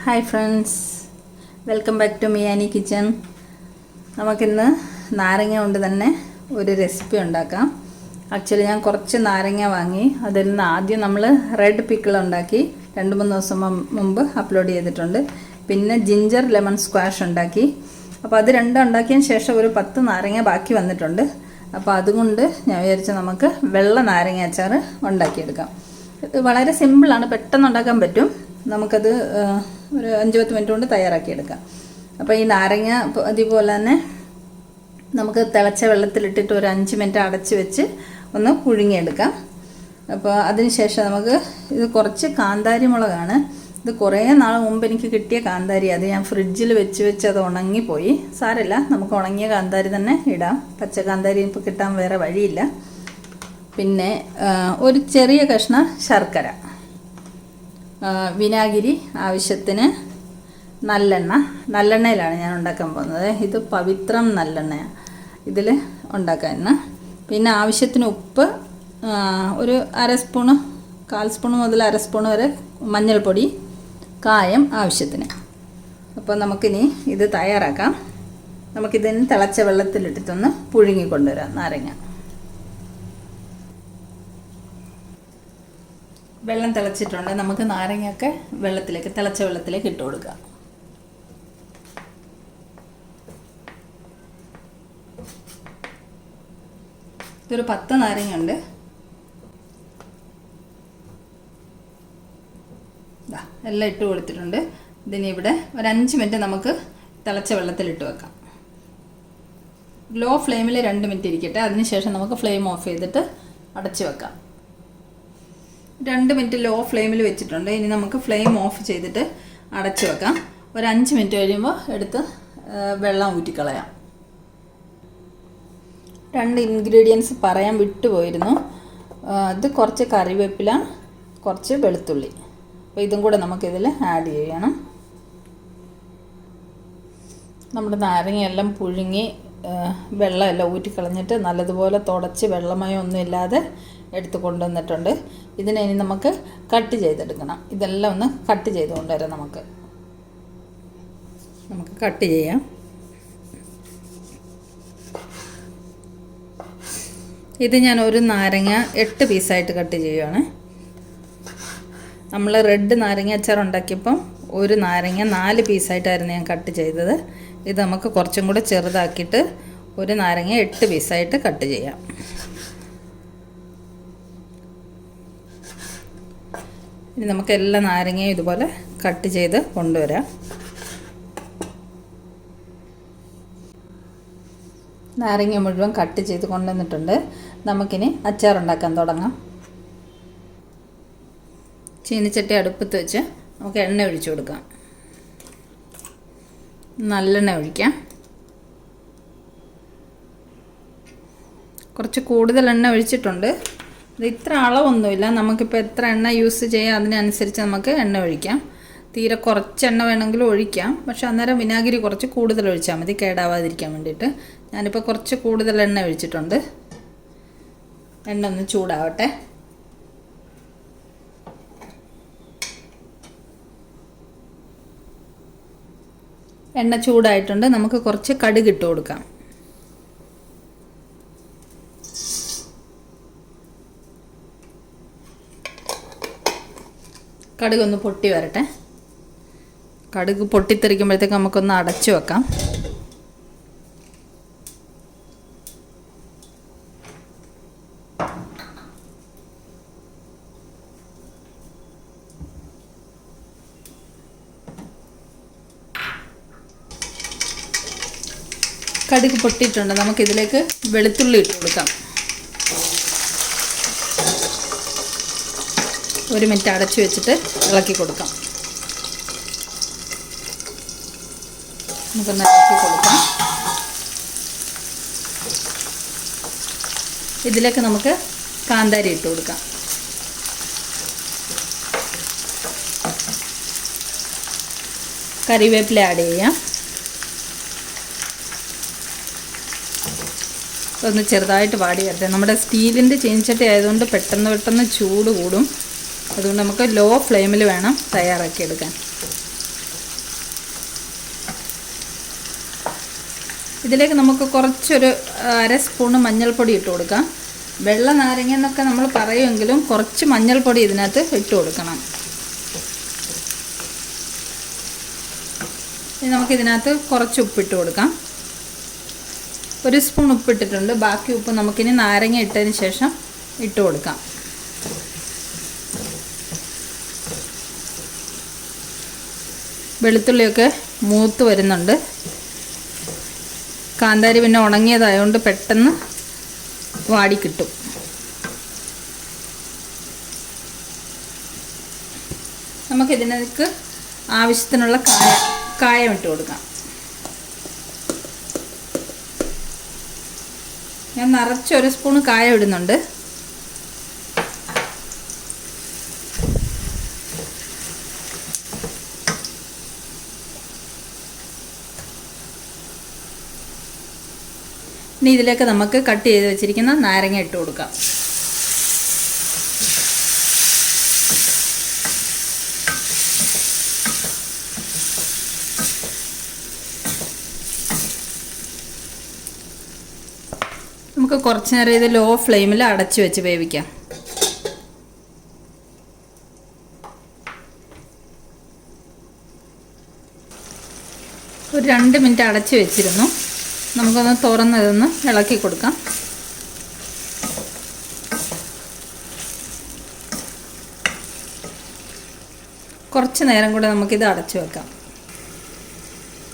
Hi friends, welcome back to Miyani kitchen. നമുക്കിന്ന് നാരങ്ങ കൊണ്ട് തന്നെ ഒരു റെസിപ്പി ഉണ്ടാക്കാം. ആക്ച്വലി ഞാൻ കുറച്ച് നാരങ്ങ വാങ്ങി അതിൽ നിന്ന് ആദ്യം നമ്മൾ റെഡ് പിക്കിൾ ഉണ്ടാക്കി 2-3 ദിവസം മുമ്പ് അപ്ലോഡ് ചെയ്തിട്ടുണ്ട്. പിന്നെ ജിഞ്ചർ ലെമൺ സ്ക്വാഷ് ഉണ്ടാക്കി. അപ്പോൾ അത് രണ്ടും ഉണ്ടാക്കിയതിന് ശേഷം ഒരു 10 നാരങ്ങ ബാക്കി വന്നിട്ടുണ്ട്. അപ്പോൾ അതുകൊണ്ട് ഞാൻ വിചാരിച്ചു നമുക്ക് വെള്ള നാരങ്ങ അച്ചാർ ഉണ്ടാക്കിയെടുക്കാം. ഇത് വളരെ സിമ്പിളാണ്, പെട്ടെന്ന് ഉണ്ടാക്കാൻ പറ്റും. നമുക്കത് ഒരു 5-10 മിനിറ്റ് കൊണ്ട് തയ്യാറാക്കിയെടുക്കാം. അപ്പോൾ ഈ നാരങ്ങ അതുപോലെ തന്നെ നമുക്ക് തിളച്ച വെള്ളത്തിലിട്ടിട്ട് ഒരു 5 മിനിറ്റ് അടച്ച് വെച്ച് ഒന്ന് പുഴുങ്ങിയെടുക്കാം. അപ്പോൾ അതിന് ശേഷം നമുക്ക് ഇത് കുറച്ച് കാന്താരി മുളകാണ്. ഇത് കുറേ നാൾ മുമ്പ് എനിക്ക് കിട്ടിയ കാന്താരി, അത് ഞാൻ ഫ്രിഡ്ജിൽ വെച്ച് അത് ഉണങ്ങിപ്പോയി. സാരമില്ല, നമുക്ക് ഉണങ്ങിയ കാന്താരി തന്നെ ഇടാം. പച്ച കാന്താരി ഇപ്പോൾ കിട്ടാൻ വേറെ വഴിയില്ല. പിന്നെ ഒരു ചെറിയ കഷ്ണം ശർക്കര, വിനാഗിരി ആവശ്യത്തിന്, നല്ലെണ്ണയിലാണ് ഞാൻ ഉണ്ടാക്കാൻ പോകുന്നത്. ഇത് പവിത്രം നല്ലെണ്ണയാണ് ഇതിൽ ഉണ്ടാക്കാൻ. പിന്നെ ആവശ്യത്തിന് ഉപ്പ്, ഒരു 1/2 സ്പൂണ്, 1/4 സ്പൂൺ മുതൽ 1/2 സ്പൂൺ വരെ മഞ്ഞൾപ്പൊടി, കായം ആവശ്യത്തിന്. അപ്പോൾ നമുക്കിനി ഇത് തയ്യാറാക്കാം. നമുക്കിതിന് തിളച്ച വെള്ളത്തിലിട്ടിട്ടൊന്ന് പുഴുങ്ങിക്കൊണ്ടുവരാം നാരങ്ങ. വെള്ളം തിളച്ചിട്ടുണ്ട്. നമുക്ക് നാരങ്ങയൊക്കെ തിളച്ച വെള്ളത്തിലേക്ക് ഇട്ട് കൊടുക്കാം. ഇതൊരു 10 നാരങ്ങ ഉണ്ട്. എല്ലാം ഇട്ട് കൊടുത്തിട്ടുണ്ട്. ഇതിനി ഇവിടെ ഒരു 5 മിനിറ്റ് നമുക്ക് തിളച്ച വെള്ളത്തിലിട്ട് വെക്കാം. ലോ ഫ്ലെയിമിൽ 2 മിനിറ്റ് ഇരിക്കട്ടെ. അതിനുശേഷം നമുക്ക് ഫ്ലെയിം ഓഫ് ചെയ്തിട്ട് അടച്ച് വെക്കാം. 2 മിനിറ്റ് ലോ ഫ്ലെയിമിൽ വെച്ചിട്ടുണ്ട്. ഇനി നമുക്ക് ഫ്ലെയിം ഓഫ് ചെയ്തിട്ട് അടച്ചു വെക്കാം. ഒരു 5 മിനിറ്റ് കഴിയുമ്പോൾ എടുത്ത് വെള്ളം ഊറ്റിക്കളയാം. 2 ഇൻഗ്രീഡിയൻസ് പറയാൻ വിട്ടുപോയിരുന്നു. ഇത് കുറച്ച് കറിവേപ്പില, കുറച്ച് വെളുത്തുള്ളി. അപ്പോൾ ഇതും കൂടെ നമുക്കിതിൽ ആഡ് ചെയ്യണം. നമ്മുടെ നാരങ്ങയെല്ലാം പുഴുങ്ങി വെള്ളമെല്ലാം ഊറ്റിക്കളഞ്ഞിട്ട് നല്ലതുപോലെ തുടച്ച് വെള്ളമയമൊന്നും ഇല്ലാതെ എടുത്ത് കൊണ്ടുവന്നിട്ടുണ്ട്. ഇതിനെ ഇനി നമുക്ക് കട്ട് ചെയ്തെടുക്കണം. ഇതെല്ലാം ഒന്ന് കട്ട് ചെയ്ത് കൊണ്ടുവരാം. നമുക്ക് കട്ട് ചെയ്യാം. ഇത് ഞാൻ ഒരു നാരങ്ങ 8 പീസായിട്ട് കട്ട് ചെയ്യുകയാണ്. നമ്മൾ റെഡ് നാരങ്ങ അച്ചാർ ഉണ്ടാക്കിയപ്പം ഒരു നാരങ്ങ 4 പീസായിട്ടായിരുന്നു ഞാൻ കട്ട് ചെയ്തത്. ഇത് നമുക്ക് കുറച്ചും കൂടെ ചെറുതാക്കിയിട്ട് ഒരു നാരങ്ങ 8 പീസായിട്ട് കട്ട് ചെയ്യാം. ഇനി നമുക്ക് എല്ലാ നാരങ്ങയും ഇതുപോലെ കട്ട് ചെയ്ത് കൊണ്ടുവരാം. നാരങ്ങ മുഴുവൻ കട്ട് ചെയ്ത് കൊണ്ടുവന്നിട്ടുണ്ട്. നമുക്കിനി അച്ചാർ ഉണ്ടാക്കാൻ തുടങ്ങാം. ചീനിച്ചട്ടി അടുപ്പത്ത് വെച്ച് നമുക്ക് എണ്ണ ഒഴിച്ചു കൊടുക്കാം. നല്ലെണ്ണ ഒഴിക്കാം. കുറച്ച് കൂടുതൽ എണ്ണ ഒഴിച്ചിട്ടുണ്ട്. ഇത് ഇത്ര അളവൊന്നുമില്ല. നമുക്കിപ്പോൾ എത്ര എണ്ണ യൂസ് ചെയ്യാം അതിനനുസരിച്ച് നമുക്ക് എണ്ണ ഒഴിക്കാം. തീരെ കുറച്ച് എണ്ണ വേണമെങ്കിലും ഒഴിക്കാം. പക്ഷെ അന്നേരം വിനാഗിരി കുറച്ച് കൂടുതൽ ഒഴിച്ചാൽ മതി, കേടാവാതിരിക്കാൻ വേണ്ടിയിട്ട്. ഞാനിപ്പോൾ കുറച്ച് കൂടുതൽ എണ്ണ ഒഴിച്ചിട്ടുണ്ട്. എണ്ണ ഒന്ന് ചൂടാവട്ടെ. എണ്ണ ചൂടായിട്ടുണ്ട്. നമുക്ക് കുറച്ച് കടുക് ഇട്ട് കൊടുക്കാം. കടുക് ഒന്ന് പൊട്ടി വരട്ടെ. കടുക് പൊട്ടിത്തെറിക്കുമ്പോഴത്തേക്ക് നമുക്കൊന്ന് അടച്ചു വെക്കാം. കടുക് പൊട്ടിയിട്ടുണ്ട്. നമുക്കിതിലേക്ക് വെളുത്തുള്ളി ഇട്ട് കൊടുക്കാം. 1 മിനിറ്റ് അടച്ചു വെച്ചിട്ട് ഇളക്കി കൊടുക്കാം. നമുക്കൊന്ന് ഇളക്കി കൊടുക്കാം. ഇതിലേക്ക് നമുക്ക് കാന്താരി ഇട്ട് കൊടുക്കാം. കറിവേപ്പില ആഡ് ചെയ്യാം. ഒന്ന് ചെറുതായിട്ട് വാടി വരട്ടെ. നമ്മുടെ സ്റ്റീലിൻ്റെ ചീനിച്ചട്ടി ആയതുകൊണ്ട് പെട്ടെന്ന് ചൂട് കൂടും. അതുകൊണ്ട് നമുക്ക് ലോ ഫ്ലെയിമിൽ വേണം തയ്യാറാക്കിയെടുക്കാൻ. ഇതിലേക്ക് നമുക്ക് കുറച്ചൊരു അര സ്പൂണ് മഞ്ഞൾപ്പൊടി ഇട്ട് കൊടുക്കാം. വെള്ള നാരങ്ങ എന്നൊക്കെ നമ്മൾ പറയുമെങ്കിലും കുറച്ച് മഞ്ഞൾപ്പൊടി ഇതിനകത്ത് ഇട്ട് കൊടുക്കണം. ഇനി നമുക്കിതിനകത്ത് കുറച്ച് ഉപ്പിട്ട് കൊടുക്കാം. 1 സ്പൂൺ ഉപ്പിട്ടിട്ടുണ്ട്. ബാക്കി ഉപ്പ് നമുക്കിനി നാരങ്ങ ഇട്ടതിന് ശേഷം ഇട്ട് കൊടുക്കാം. വെളുത്തുള്ളിയൊക്കെ മൂത്ത് വരുന്നുണ്ട്. കാന്താരി പിന്നെ ഉണങ്ങിയതായതുകൊണ്ട് പെട്ടെന്ന് വാടി കിട്ടും. നമുക്കിതിനേക്ക് ആവശ്യത്തിനുള്ള കായം ഇട്ട് കൊടുക്കാം. ഞാൻ നിറച്ച് 1 സ്പൂൺ കായം ഇടുന്നുണ്ട്. ഇനി ഇതിലേക്ക് നമുക്ക് കട്ട് ചെയ്ത് വെച്ചിരിക്കുന്ന നാരങ്ങ ഇട്ട് കൊടുക്കാം. നമുക്ക് കുറച്ച് നേരം ഇത് ലോ ഫ്ലെയിമിൽ അടച്ചു വെച്ച് വേവിക്കാം. ഒരു 2 മിനിറ്റ് അടച്ചു വെച്ചിരുന്നു. നമുക്കൊന്ന് തുറന്നതൊന്ന് ഇളക്കി കൊടുക്കാം. കുറച്ച് നേരം കൂടെ നമുക്കിത് അടച്ചു വെക്കാം.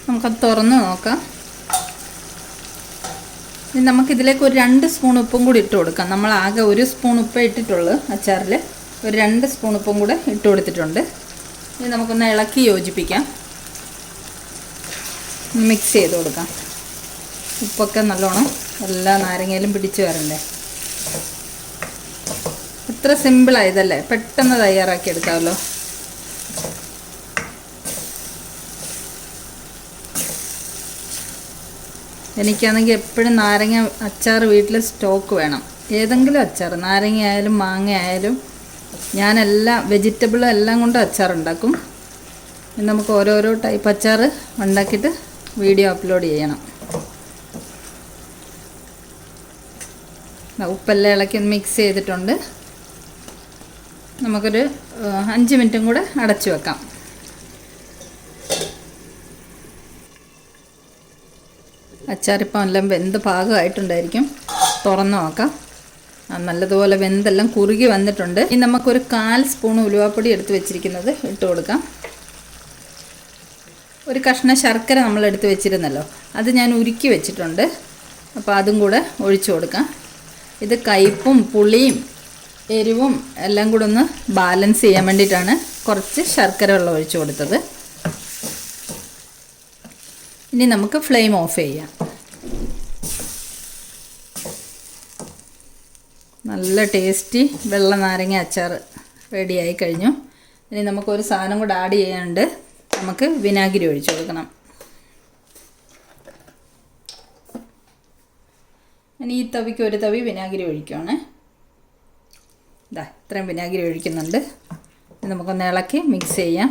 നമുക്കത് തുറന്ന് നോക്കാം. ഇനി നമുക്കിതിലേക്ക് ഒരു 2 സ്പൂൺ ഉപ്പും കൂടി ഇട്ട് കൊടുക്കാം. നമ്മൾ ആകെ 1 സ്പൂൺ ഉപ്പേ ഇട്ടിട്ടുള്ളൂ അച്ചാറിൽ. ഒരു 2 സ്പൂൺ ഉപ്പും കൂടെ ഇട്ട് കൊടുത്തിട്ടുണ്ട്. ഇനി നമുക്കൊന്ന് ഇളക്കി യോജിപ്പിക്കാം. മിക്സ് ചെയ്ത് കൊടുക്കാം. ഉപ്പൊക്കെ നല്ലോണം എല്ലാ നാരങ്ങയിലും പിടിച്ചു വരണ്ടേ. ഇത്ര സിമ്പിളായതല്ലേ, പെട്ടെന്ന് തയ്യാറാക്കി എടുക്കാമല്ലോ. എനിക്കാണെങ്കിൽ എപ്പോഴും നാരങ്ങ അച്ചാർ വീട്ടിൽ സ്റ്റോക്ക് വേണം. ഏതെങ്കിലും അച്ചാർ, നാരങ്ങ ആയാലും മാങ്ങ ആയാലും, ഞാനെല്ലാം വെജിറ്റബിളും എല്ലാം കൊണ്ട് അച്ചാർ ഉണ്ടാക്കും. നമുക്ക് ഓരോരോ ടൈപ്പ് അച്ചാർ ഉണ്ടാക്കിയിട്ട് വീഡിയോ അപ്ലോഡ് ചെയ്യണം. ഉപ്പെല്ലാം ഇളക്കി മിക്സ് ചെയ്തിട്ടുണ്ട്. നമുക്കൊരു 5 മിനിറ്റും കൂടെ അടച്ചു വെക്കാം. അച്ചാറിപ്പം എല്ലാം വെന്ത് പാകമായിട്ടുണ്ടായിരിക്കും. തുറന്ന് നോക്കാം. നല്ലതുപോലെ വെന്തെല്ലാം കുറുകി വന്നിട്ടുണ്ട്. ഇനി നമുക്കൊരു 1/4 സ്പൂൺ ഉലുവാപ്പൊടി എടുത്ത് വെച്ചിരിക്കുന്നത് ഇട്ട് കൊടുക്കാം. ഒരു കഷ്ണം ശർക്കര നമ്മൾ എടുത്ത് വെച്ചിരുന്നല്ലോ, അത് ഞാൻ ഉരുക്കി വെച്ചിട്ടുണ്ട്. അപ്പോൾ അതും കൂടെ ഒഴിച്ചു കൊടുക്കാം. ഇത് കയ്പും പുളിയും എരിവും എല്ലാം കൂടെ ഒന്ന് ബാലൻസ് ചെയ്യാൻ വേണ്ടിയിട്ടാണ് കുറച്ച് ശർക്കര വെള്ളം ഒഴിച്ചു കൊടുത്തത്. ഇനി നമുക്ക് ഫ്ലെയിം ഓഫ് ചെയ്യാം. നല്ല ടേസ്റ്റി വെള്ള നാരങ്ങ അച്ചാർ റെഡിയായി കഴിഞ്ഞു. ഇനി നമുക്കൊരു സാധനം കൂടെ ആഡ് ചെയ്യാനുണ്ട്. നമുക്ക് വിനാഗിരി ഒഴിച്ചു കൊടുക്കണം. ഇനി ഈ തവിക്ക് ഒരു തവി വിനാഗിരി ഒഴിക്കുകയാണ്. ഇതാ ഇത്രയും വിനാഗിരി ഒഴിക്കുന്നുണ്ട്. നമുക്കൊന്ന് ഇളക്കി മിക്സ് ചെയ്യാം.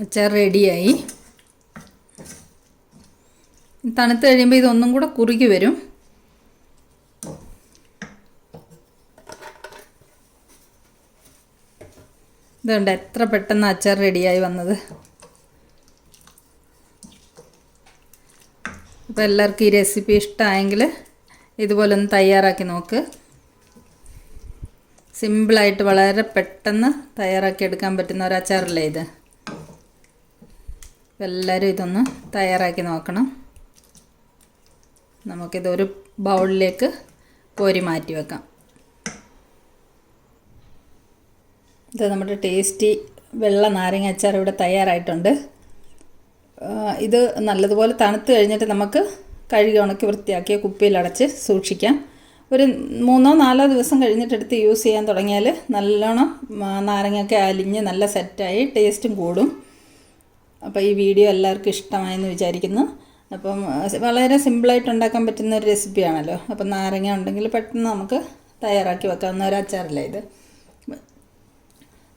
അച്ചാർ റെഡിയായി. തണുത്ത് കഴിയുമ്പോൾ ഇതൊന്നും കൂടെ കുറുകി വരും. ഇതുകൊണ്ട് എത്ര പെട്ടെന്ന് അച്ചാർ റെഡിയായി വന്നത്. അപ്പോൾ എല്ലാവർക്കും ഈ റെസിപ്പി ഇഷ്ടമായെങ്കിൽ ഇതുപോലെ ഒന്ന് തയ്യാറാക്കി നോക്ക്. സിമ്പിളായിട്ട് വളരെ പെട്ടെന്ന് തയ്യാറാക്കി എടുക്കാൻ പറ്റുന്ന ഒരു അച്ചാറല്ലേ ഇത്. എല്ലാവരും ഇതൊന്ന് തയ്യാറാക്കി നോക്കണം. നമുക്കിതൊരു ബൗളിലേക്ക് കോരി മാറ്റി വെക്കാം. ഇത് നമ്മുടെ ടേസ്റ്റി വെള്ള നാരങ്ങ അച്ചാർ ഇവിടെ തയ്യാറായിട്ടുണ്ട്. ഇത് നല്ലതുപോലെ തണുത്ത് കഴിഞ്ഞിട്ട് നമുക്ക് കഴുകി ഉണക്കി വൃത്തിയാക്കിയ കുപ്പിയിലടച്ച് സൂക്ഷിക്കാം. ഒരു 3-4 ദിവസം കഴിഞ്ഞിട്ടെടുത്ത് യൂസ് ചെയ്യാൻ തുടങ്ങിയാൽ നല്ലോണം നാരങ്ങയൊക്കെ അലിഞ്ഞ് നല്ല സെറ്റായി ടേസ്റ്റും കൂടും. അപ്പോൾ ഈ വീഡിയോ എല്ലാവർക്കും ഇഷ്ടമായെന്ന് വിചാരിക്കുന്നു. അപ്പം വളരെ സിമ്പിളായിട്ട് ഉണ്ടാക്കാൻ പറ്റുന്ന ഒരു റെസിപ്പിയാണല്ലോ. അപ്പം നാരങ്ങ ഉണ്ടെങ്കിൽ പെട്ടെന്ന് നമുക്ക് തയ്യാറാക്കി വെക്കാവുന്ന ഒരു അച്ചാറല്ലേ ഇത്.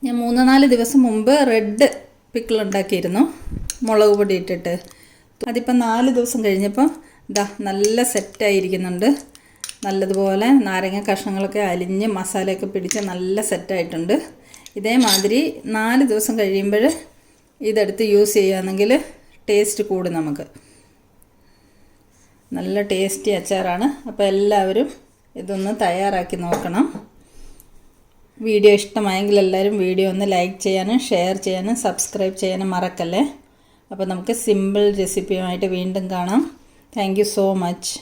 ഞാൻ 3-4 ദിവസം മുമ്പ് റെഡ് പിക്കിൾ ഉണ്ടാക്കിയിരുന്നു, മുളക് പൊടി ഇട്ടിട്ട്. അതിപ്പോൾ 4 ദിവസം കഴിഞ്ഞപ്പോൾ ഇതാ നല്ല സെറ്റായിരിക്കുന്നുണ്ട്. നല്ലതുപോലെ നാരങ്ങ കഷ്ണങ്ങളൊക്കെ അലിഞ്ഞ് മസാലയൊക്കെ പിടിച്ച് നല്ല സെറ്റായിട്ടുണ്ട്. ഇതേമാതിരി 4 ദിവസം കഴിയുമ്പോൾ ഇതെടുത്ത് യൂസ് ചെയ്യുകയാണെങ്കിൽ ടേസ്റ്റ് കൂടും നമുക്ക്. നല്ല ടേസ്റ്റി അച്ചാറാണ്. അപ്പോൾ എല്ലാവരും ഇതൊന്ന് തയ്യാറാക്കി നോക്കണം. വീഡിയോ ഇഷ്ടമായെങ്കിൽ എല്ലാവരും വീഡിയോ ഒന്ന് ലൈക്ക് ചെയ്യാനും ഷെയർ ചെയ്യാനും സബ്സ്ക്രൈബ് ചെയ്യാനും മറക്കല്ലേ. അപ്പോൾ നമുക്ക് സിമ്പിൾ റെസിപ്പിയുമായിട്ട് വീണ്ടും കാണാം. Thank you so much.